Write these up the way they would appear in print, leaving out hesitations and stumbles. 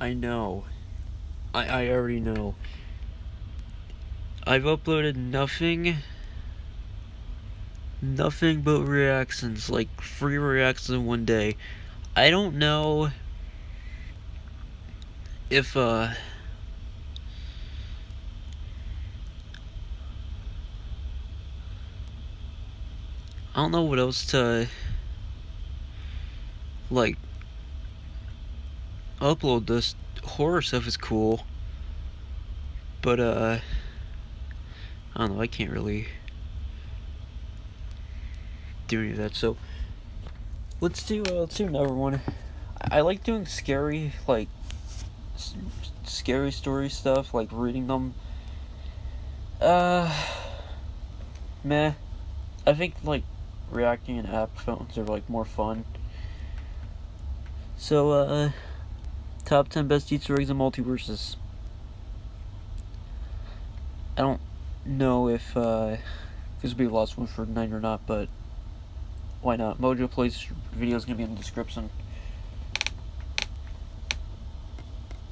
I know. I already know. I've uploaded nothing but reactions, like free reactions in one day. I don't know if I don't know what else to like upload. This horror stuff is cool, but I don't know, I can't really do any of that, so let's do another one. I like doing scary, like scary story stuff, like reading them. Meh. I think like reacting in app phones are like more fun. So top 10 best Easter eggs in multiversus. I don't know if this will be the last one for tonight or not, but why not? Mojoplays video is gonna be in the description.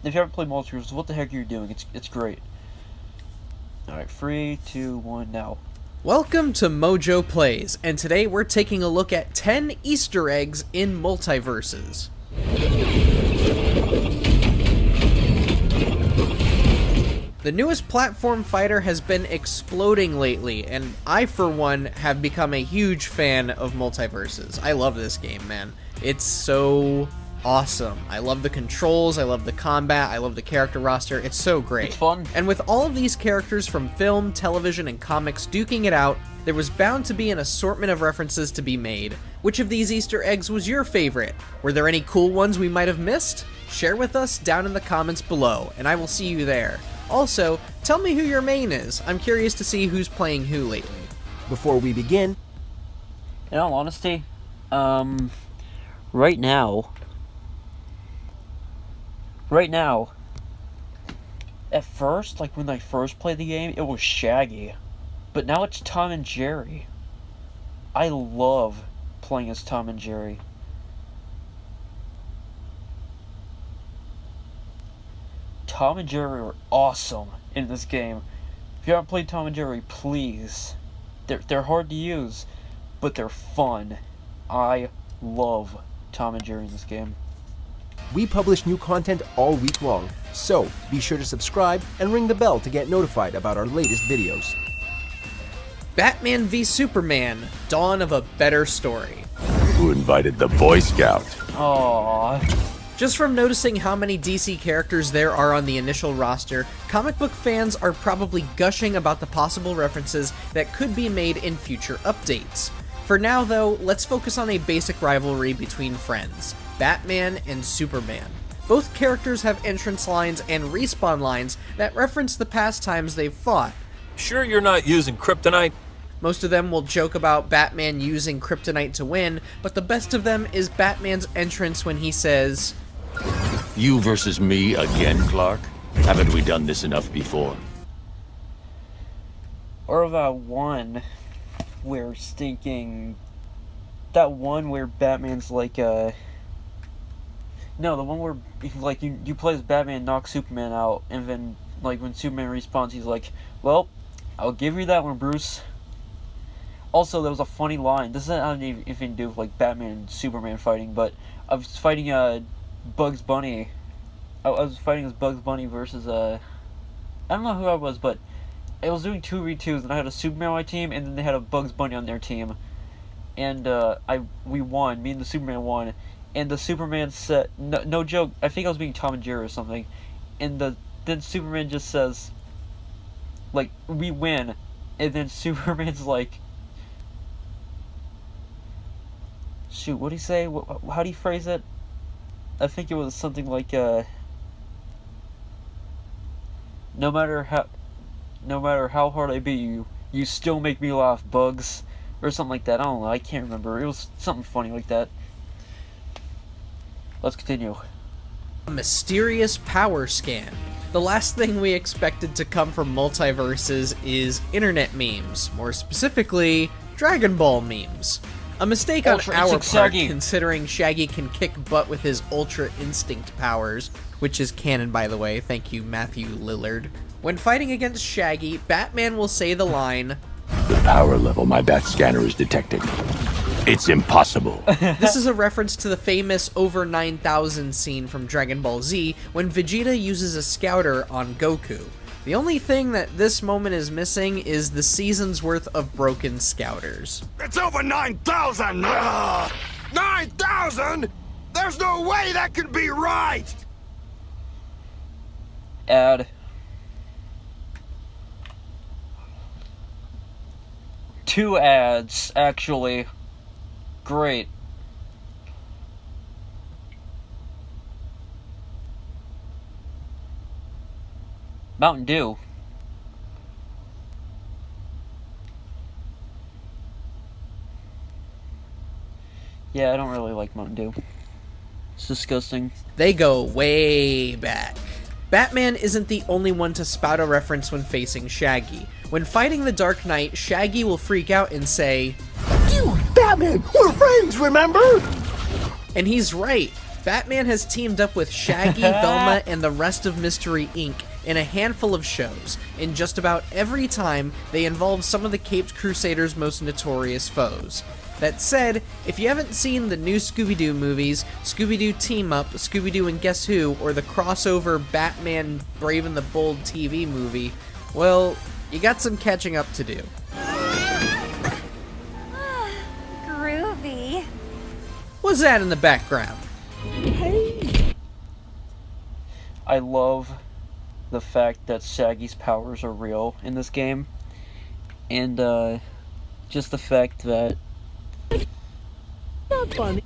If you haven't played multiversus, what the heck are you doing? It's great. Alright, 3, 2, 1, now. Welcome to Mojoplays, and today we're taking a look at 10 Easter eggs in multiverses. The newest platform fighter has been exploding lately, and I, for one, have become a huge fan of multiverses. I love this game, man. It's so awesome. I love the controls, I love the combat, I love the character roster. It's so great. It's fun. And with all of these characters from film, television, and comics duking it out, there was bound to be an assortment of references to be made. Which of these Easter eggs was your favorite? Were there any cool ones we might have missed? Share with us down in the comments below, and I will see you there. Also, tell me who your main is. I'm curious to see who's playing who lately. Before we begin, In all honesty, right now, at first, like when I first played the game, it was Shaggy, but now it's Tom and Jerry. I love playing as Tom and Jerry. Tom and Jerry are awesome in this game. If you haven't played Tom and Jerry, please. They're hard to use, but they're fun. I love Tom and Jerry in this game. we publish new content all week long, so be sure to subscribe and ring the bell to get notified about our latest videos. Batman v Superman: Dawn of a Better Story. Who invited the Boy Scout? Aww. Just from noticing how many DC characters there are on the initial roster, comic book fans are probably gushing about the possible references that could be made in future updates. For now though, let's focus on a basic rivalry between friends, Batman and Superman. Both characters have entrance lines and respawn lines that reference the past times they've fought. Sure you're not using kryptonite? Most of them will joke about Batman using kryptonite to win, but the best of them is Batman's entrance when he says, You versus me again, Clark? Haven't we done this enough before? Or that one where that one where Batman's like, no, the one where, like, you play as Batman, knock Superman out, and then, like, when Superman respawns, he's like, well, I'll give you that one, Bruce. Also, there was a funny line. This doesn't have anything to do with, like, Batman and Superman fighting, but I was fighting, Bugs Bunny. I was fighting as Bugs Bunny versus, I don't know who I was, but I was doing 2v2s, and I had a Superman on my team, and then they had a Bugs Bunny on their team. And, we won. Me and the Superman won. And the Superman said, no joke, I think I was being Tom and Jerry or something. And then Superman just says, like, we win. And then Superman's like, shoot, what'd he say? How do you phrase it? I think it was something like, no matter how hard I beat you, you still make me laugh, Bugs. Or something like that. I don't know, I can't remember. It was something funny like that. Let's continue. a mysterious power scan. The last thing we expected to come from multiverses is internet memes, more specifically, Dragon Ball memes. A mistake on Ultra our Instinct part, Shaggy. considering Shaggy can kick butt with his Ultra Instinct powers, which is canon, by the way. Thank you, Matthew Lillard. When fighting against Shaggy, Batman will say the line, The power level my bat scanner is detecting. It's impossible. This is a reference to the famous Over 9000 scene from Dragon Ball Z when Vegeta uses a scouter on Goku. The only thing that this moment is missing is the season's worth of broken scouters. It's over 9,000! 9,000?! There's no way that can be right! Add 2 ads, actually. Great. Mountain Dew. Yeah, I don't really like Mountain Dew. It's disgusting. They go way back. Batman isn't the only one to spout a reference when facing Shaggy. When fighting the Dark Knight, Shaggy will freak out and say, Dude, Batman, we're friends, remember? and he's right. Batman has teamed up with Shaggy, Velma, and the rest of Mystery Inc. in a handful of shows, and just about every time they involve some of the Caped Crusader's most notorious foes. That said, if you haven't seen the new Scooby-Doo movies, Scooby-Doo Team Up, Scooby-Doo and Guess Who, or the crossover Batman Brave and the Bold TV movie, well, you got some catching up to do. Groovy. What's that in the background? I love the fact that Shaggy's powers are real in this game, and just the fact that Not funny.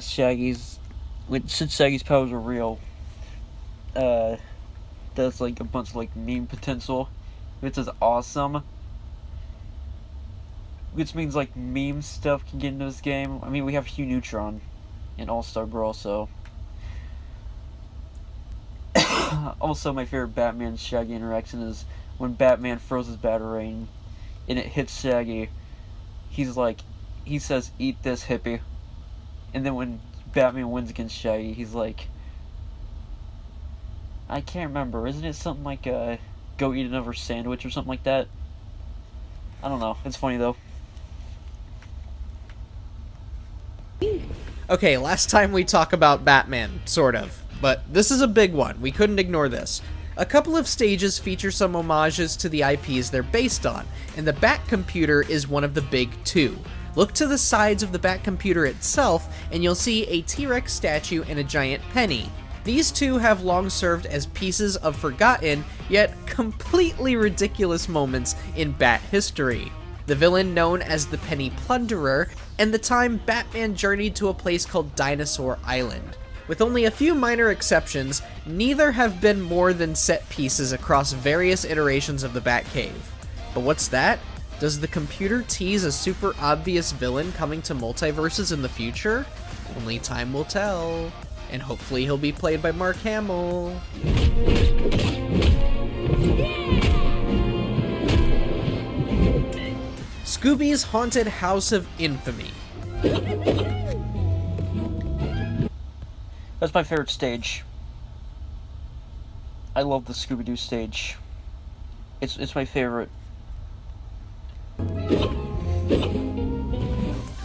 since Shaggy's powers are real, there's like a bunch of like meme potential, which is awesome. Which means like meme stuff can get into this game. I mean, we have Hugh Neutron and All-Star Girl, so. Also, my favorite Batman Shaggy interaction is when Batman throws his Batarang and it hits Shaggy. He says, "Eat this, hippie." And then when Batman wins against Shaggy, he's like, I can't remember. Isn't it something like, go eat another sandwich or something like that? I don't know. It's funny though. Okay, last time we talk about Batman, sort of. But this is a big one. We couldn't ignore this. A couple of stages feature some homages to the IPs they're based on, and the Batcomputer is one of the big two. Look to the sides of the Batcomputer itself, and you'll see a T-Rex statue and a giant penny. These two have long served as pieces of forgotten, yet completely ridiculous moments in Bat history. The villain known as the Penny Plunderer, and the time Batman journeyed to a place called Dinosaur Island. With only a few minor exceptions, neither have been more than set pieces across various iterations of the Batcave. But what's that? Does the computer tease a super obvious villain coming to multiverses in the future? Only time will tell. And hopefully he'll be played by Mark Hamill. Scooby's Haunted House of Infamy. That's my favorite stage. I love the Scooby-Doo stage. It's my favorite.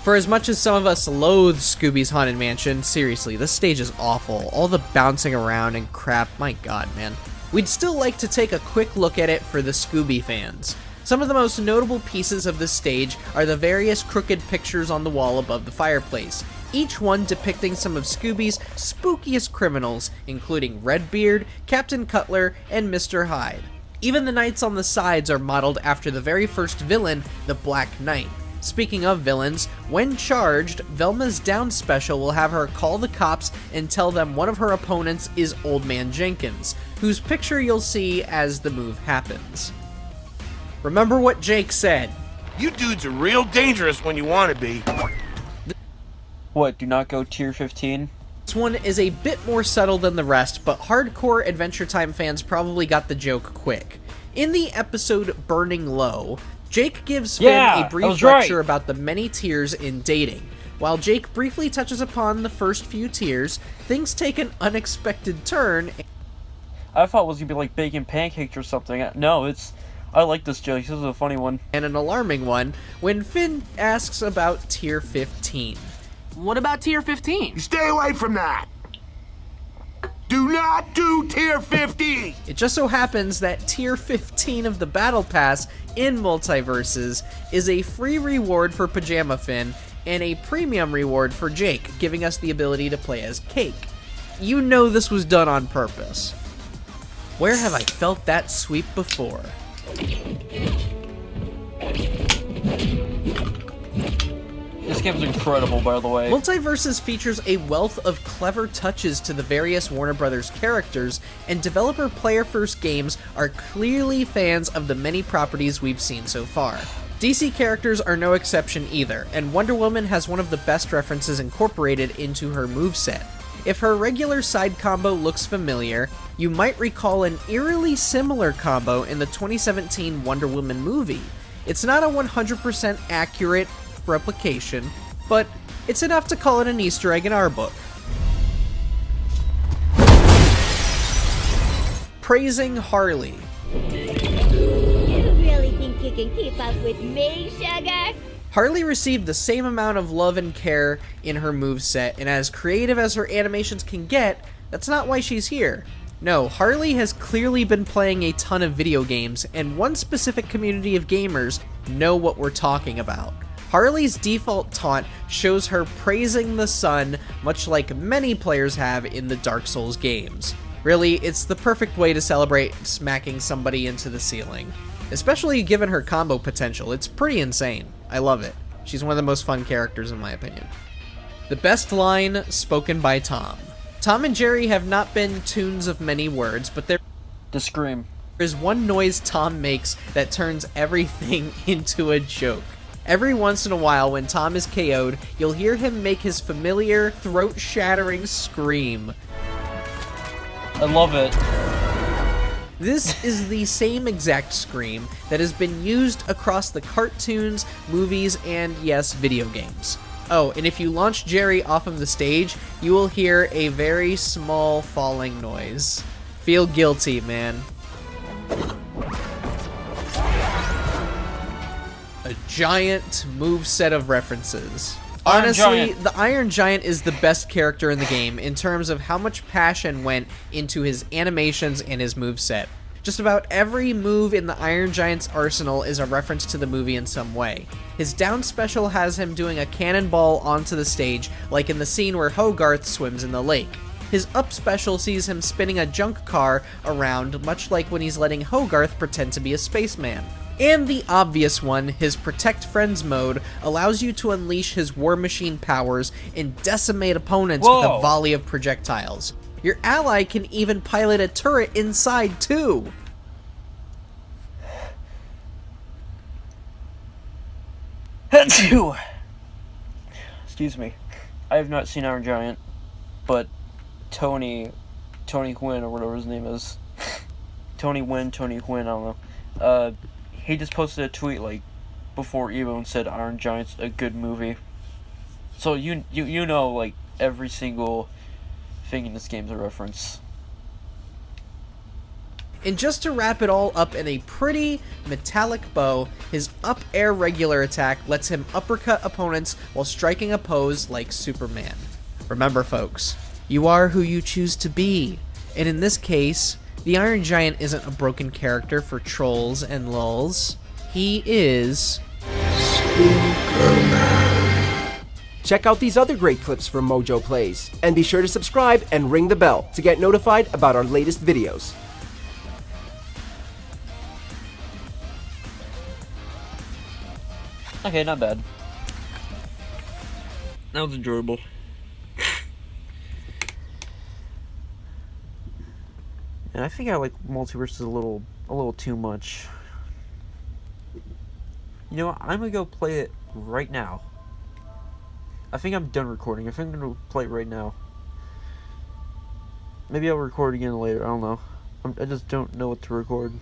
For as much as some of us loathe Scooby's Haunted Mansion, seriously, this stage is awful. All the bouncing around and crap, my god, man. We'd still like to take a quick look at it for the Scooby fans. Some of the most notable pieces of this stage are the various crooked pictures on the wall above the fireplace, each one depicting some of Scooby's spookiest criminals, including Redbeard, Captain Cutler, and Mr. Hyde. Even the knights on the sides are modeled after the very first villain, the Black Knight. Speaking of villains, when charged, Velma's down special will have her call the cops and tell them one of her opponents is Old Man Jenkins, whose picture you'll see as the move happens. Remember what Jake said. You dudes are real dangerous when you want to be. What, do not go tier 15? This one is a bit more subtle than the rest, but hardcore Adventure Time fans probably got the joke quick. In the episode Burning Low, Jake gives Finn Yeah, a I brief was right. lecture about the many tiers in dating. While Jake briefly touches upon the first few tiers, things take an unexpected turn. I thought it was gonna be like bacon pancakes or something. No, I like this joke. This is a funny one. And an alarming one when Finn asks about tier 15. What about tier 15? Stay away from that. Do not do tier 15. It just so happens that tier 15 of the Battle Pass in Multiverses is a free reward for Pajama Finn and a premium reward for Jake, giving us the ability to play as Cake. You know this was done on purpose. Where have I felt that sweep before? This game's incredible, by the way. Multiverses features a wealth of clever touches to the various Warner Brothers characters, and developer player-first games are clearly fans of the many properties we've seen so far. DC characters are no exception either, and Wonder Woman has one of the best references incorporated into her moveset. If her regular side combo looks familiar, you might recall an eerily similar combo in the 2017 Wonder Woman movie. It's not a 100% accurate replication, but it's enough to call it an Easter egg in our book. Praising Harley. You really think you can keep up with me, sugar? Harley received the same amount of love and care in her moveset, and as creative as her animations can get, that's not why she's here. No, Harley has clearly been playing a ton of video games, and one specific community of gamers know what we're talking about. Harley's default taunt shows her praising the sun, much like many players have in the Dark Souls games. Really, it's the perfect way to celebrate smacking somebody into the ceiling. Especially given her combo potential, it's pretty insane. I love it. She's one of the most fun characters in my opinion. The best line spoken by Tom. Tom and Jerry have not been tunes of many words, but there The scream. is one noise Tom makes that turns everything into a joke. Every once in a while, when Tom is KO'd, you'll hear him make his familiar, throat-shattering scream. I love it. This is the same exact scream that has been used across the cartoons, movies, and yes, video games. Oh, and if you launch Jerry off of the stage, you will hear a very small falling noise. Feel guilty, man. A giant moveset of references. Iron Honestly, Giant. the Iron Giant is the best character in the game in terms of how much passion went into his animations and his moveset. Just about every move in the Iron Giant's arsenal is a reference to the movie in some way. His down special has him doing a cannonball onto the stage, like in the scene where Hogarth swims in the lake. His up special sees him spinning a junk car around, much like when he's letting Hogarth pretend to be a spaceman. And the obvious one, his Protect Friends mode, allows you to unleash his War Machine powers and decimate opponents with a Whoa. volley of projectiles. Your ally can even pilot a turret inside too! Excuse me. I have not seen Iron Giant, but Tony Gwynn, or whatever his name is. Tony Gwynn, I don't know. He just posted a tweet like before Evo and said Iron Giant's a good movie. So you know, like every single thing in this game's a reference. And just to wrap it all up in a pretty metallic bow, his up air regular attack lets him uppercut opponents while striking a pose like Superman. Remember folks, you are who you choose to be. And in this case, the Iron Giant isn't a broken character for trolls and lulz. He is... Check out these other great clips from Mojoplays, and be sure to subscribe and ring the bell to get notified about our latest videos. Okay, not bad. That was enjoyable. And I think I like multiverses a little too much. You know what? I'm gonna go play it right now. I think I'm done recording. I think I'm gonna play it right now. Maybe I'll record again later. I don't know. I just don't know what to record.